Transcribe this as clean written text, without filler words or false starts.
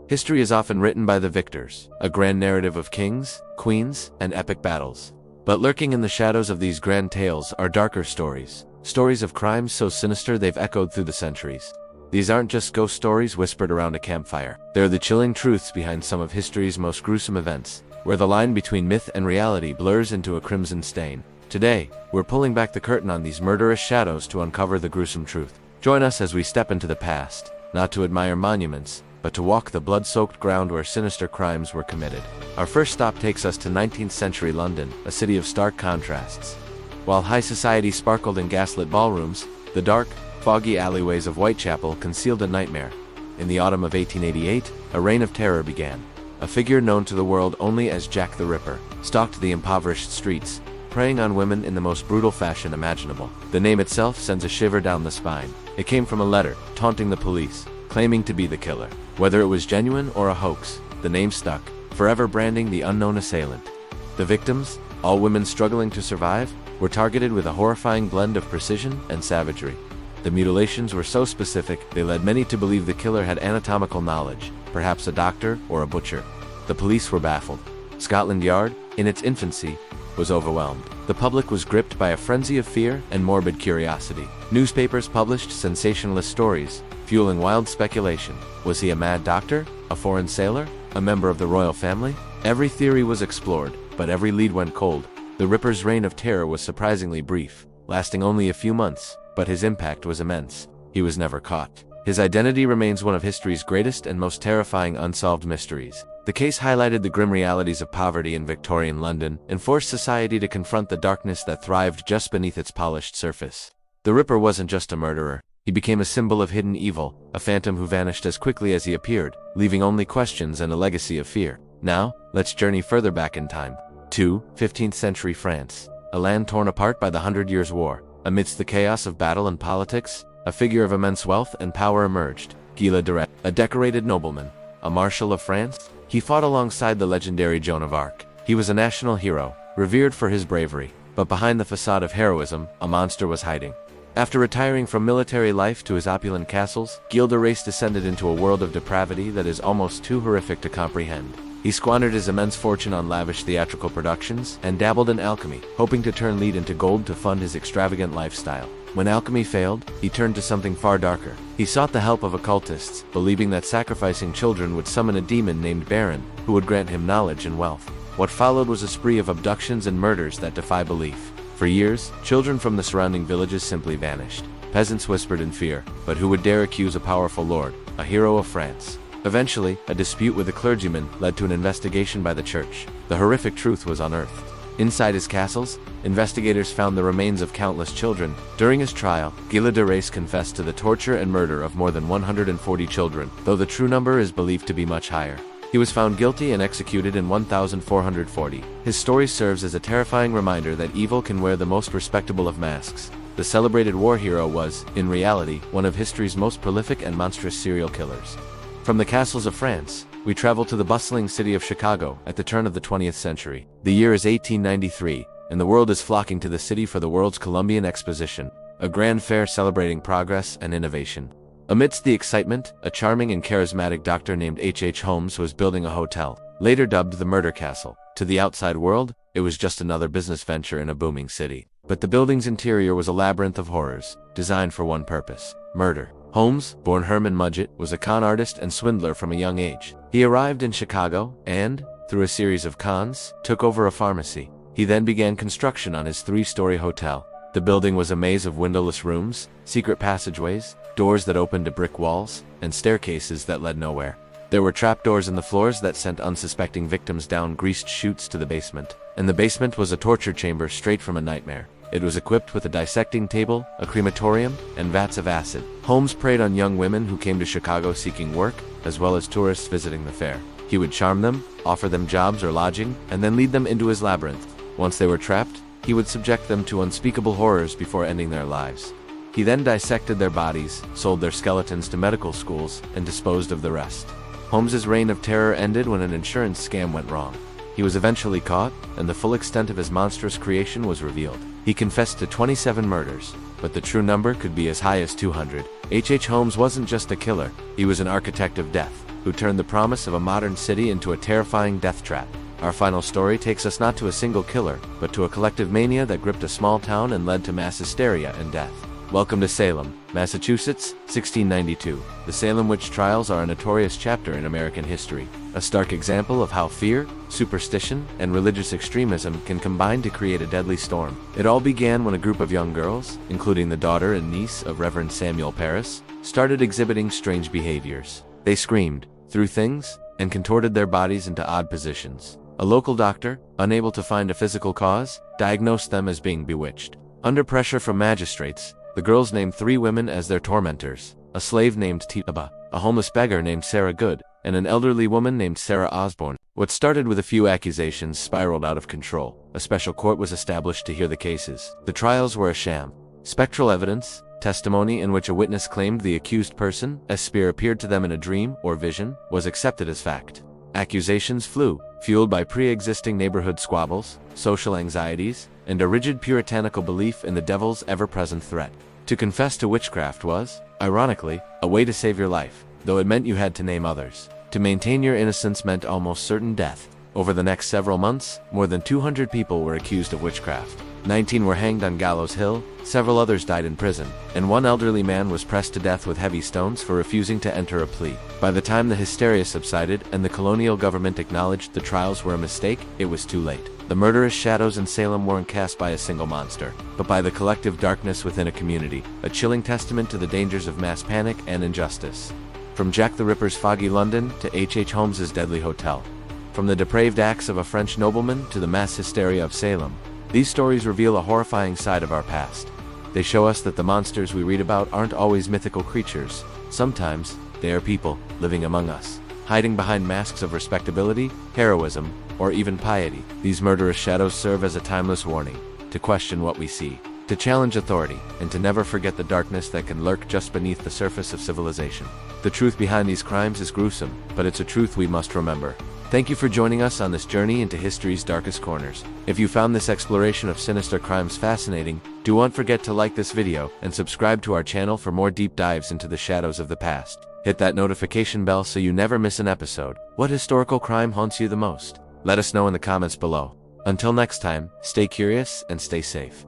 History is often written by the victors, a grand narrative of kings, queens, and epic battles. But lurking in the shadows of these grand tales are darker stories. Stories of crimes so sinister they've echoed through the centuries. These aren't just ghost stories whispered around a campfire. They're the chilling truths behind some of history's most gruesome events, where the line between myth and reality blurs into a crimson stain. Today, we're pulling back the curtain on these murderous shadows to uncover the gruesome truth. Join us as we step into the past, not to admire monuments, but to walk the blood-soaked ground where sinister crimes were committed. Our first stop takes us to 19th century London, a city of stark contrasts. While high society sparkled in gaslit ballrooms, the dark, foggy alleyways of Whitechapel concealed a nightmare. In the autumn of 1888, a reign of terror began. A figure known to the world only as Jack the Ripper stalked the impoverished streets, preying on women in the most brutal fashion imaginable. The name itself sends a shiver down the spine. It came from a letter, taunting the police, claiming to be the killer. Whether it was genuine or a hoax, the name stuck, forever branding the unknown assailant. The victims, all women struggling to survive, were targeted with a horrifying blend of precision and savagery. The mutilations were so specific, they led many to believe the killer had anatomical knowledge, perhaps a doctor or a butcher. The police were baffled. Scotland Yard, in its infancy, was overwhelmed. The public was gripped by a frenzy of fear and morbid curiosity. Newspapers published sensationalist stories, fueling wild speculation. Was he a mad doctor? A foreign sailor? A member of the royal family? Every theory was explored, but every lead went cold. The Ripper's reign of terror was surprisingly brief, lasting only a few months, but his impact was immense. He was never caught. His identity remains one of history's greatest and most terrifying unsolved mysteries. The case highlighted the grim realities of poverty in Victorian London and forced society to confront the darkness that thrived just beneath its polished surface. The Ripper wasn't just a murderer. He became a symbol of hidden evil, a phantom who vanished as quickly as he appeared, leaving only questions and a legacy of fear. Now, let's journey further back in time. To 15th century France, a land torn apart by the 100 Years' War. Amidst the chaos of battle and politics, a figure of immense wealth and power emerged. Gilles de Rais, a decorated nobleman, a marshal of France. He fought alongside the legendary Joan of Arc. He was a national hero, revered for his bravery. But behind the facade of heroism, a monster was hiding. After retiring from military life to his opulent castles, Gilles de Rais descended into a world of depravity that is almost too horrific to comprehend. He squandered his immense fortune on lavish theatrical productions and dabbled in alchemy, hoping to turn lead into gold to fund his extravagant lifestyle. When alchemy failed, he turned to something far darker. He sought the help of occultists, believing that sacrificing children would summon a demon named Baron, who would grant him knowledge and wealth. What followed was a spree of abductions and murders that defy belief. For years, children from the surrounding villages simply vanished. Peasants whispered in fear, but who would dare accuse a powerful lord, a hero of France? Eventually, a dispute with a clergyman led to an investigation by the church. The horrific truth was unearthed. Inside his castles, investigators found the remains of countless children. During his trial, Gilles de Rais confessed to the torture and murder of more than 140 children, though the true number is believed to be much higher. He was found guilty and executed in 1440. His story serves as a terrifying reminder that evil can wear the most respectable of masks. The celebrated war hero was, in reality, one of history's most prolific and monstrous serial killers. From the castles of France, we travel to the bustling city of Chicago at the turn of the 20th century. The year is 1893, and the world is flocking to the city for the World's Columbian Exposition, a grand fair celebrating progress and innovation. Amidst the excitement, a charming and charismatic doctor named H. Holmes was building a hotel, later dubbed the Murder Castle. To the outside world, it was just another business venture in a booming city. But the building's interior was a labyrinth of horrors, designed for one purpose: murder. Holmes, born Herman Mudgett, was a con artist and swindler from a young age. He arrived in Chicago and, through a series of cons, took over a pharmacy. He then began construction on his 3-story hotel. The building was a maze of windowless rooms, secret passageways, doors that opened to brick walls, and staircases that led nowhere. There were trapdoors in the floors that sent unsuspecting victims down greased chutes to the basement. And the basement was a torture chamber straight from a nightmare. It was equipped with a dissecting table, a crematorium, and vats of acid. Holmes preyed on young women who came to Chicago seeking work, as well as tourists visiting the fair. He would charm them, offer them jobs or lodging, and then lead them into his labyrinth. Once they were trapped, he would subject them to unspeakable horrors before ending their lives. He then dissected their bodies, sold their skeletons to medical schools, and disposed of the rest. Holmes's reign of terror ended when an insurance scam went wrong. He was eventually caught, and the full extent of his monstrous creation was revealed. He confessed to 27 murders, but the true number could be as high as 200. H. Holmes wasn't just a killer, he was an architect of death, who turned the promise of a modern city into a terrifying death trap. Our final story takes us not to a single killer, but to a collective mania that gripped a small town and led to mass hysteria and death. Welcome to Salem, Massachusetts, 1692. The Salem witch trials are a notorious chapter in American history, a stark example of how fear, superstition, and religious extremism can combine to create a deadly storm. It all began when a group of young girls, including the daughter and niece of Reverend Samuel Parris, started exhibiting strange behaviors. They screamed, threw things, and contorted their bodies into odd positions. A local doctor, unable to find a physical cause, diagnosed them as being bewitched. Under pressure from magistrates, the girls named 3 women as their tormentors: a slave named Titaba, a homeless beggar named Sarah Good, and an elderly woman named Sarah Osborne. What started with a few accusations spiraled out of control. A special court was established to hear the cases. The trials were a sham. Spectral evidence, testimony in which a witness claimed the accused person, as spear appeared to them in a dream or vision, was accepted as fact. Accusations flew, fueled by pre-existing neighborhood squabbles, social anxieties, and a rigid puritanical belief in the devil's ever-present threat. To confess to witchcraft was, ironically, a way to save your life, though it meant you had to name others. To maintain your innocence meant almost certain death. Over the next several months, more than 200 people were accused of witchcraft. 19 were hanged on Gallows Hill, several others died in prison, and one elderly man was pressed to death with heavy stones for refusing to enter a plea. By the time the hysteria subsided and the colonial government acknowledged the trials were a mistake, it was too late. The murderous shadows in Salem weren't cast by a single monster, but by the collective darkness within a community, a chilling testament to the dangers of mass panic and injustice. From Jack the Ripper's foggy London to H.H. Holmes's deadly hotel. From the depraved acts of a French nobleman to the mass hysteria of Salem, these stories reveal a horrifying side of our past. They show us that the monsters we read about aren't always mythical creatures. Sometimes, they are people living among us, hiding behind masks of respectability, heroism, or even piety. These murderous shadows serve as a timeless warning, to question what we see, to challenge authority, and to never forget the darkness that can lurk just beneath the surface of civilization. The truth behind these crimes is gruesome, but it's a truth we must remember. Thank you for joining us on this journey into history's darkest corners. If you found this exploration of sinister crimes fascinating, do not forget to like this video and subscribe to our channel for more deep dives into the shadows of the past. Hit that notification bell so you never miss an episode. What historical crime haunts you the most? Let us know in the comments below. Until next time, stay curious and stay safe.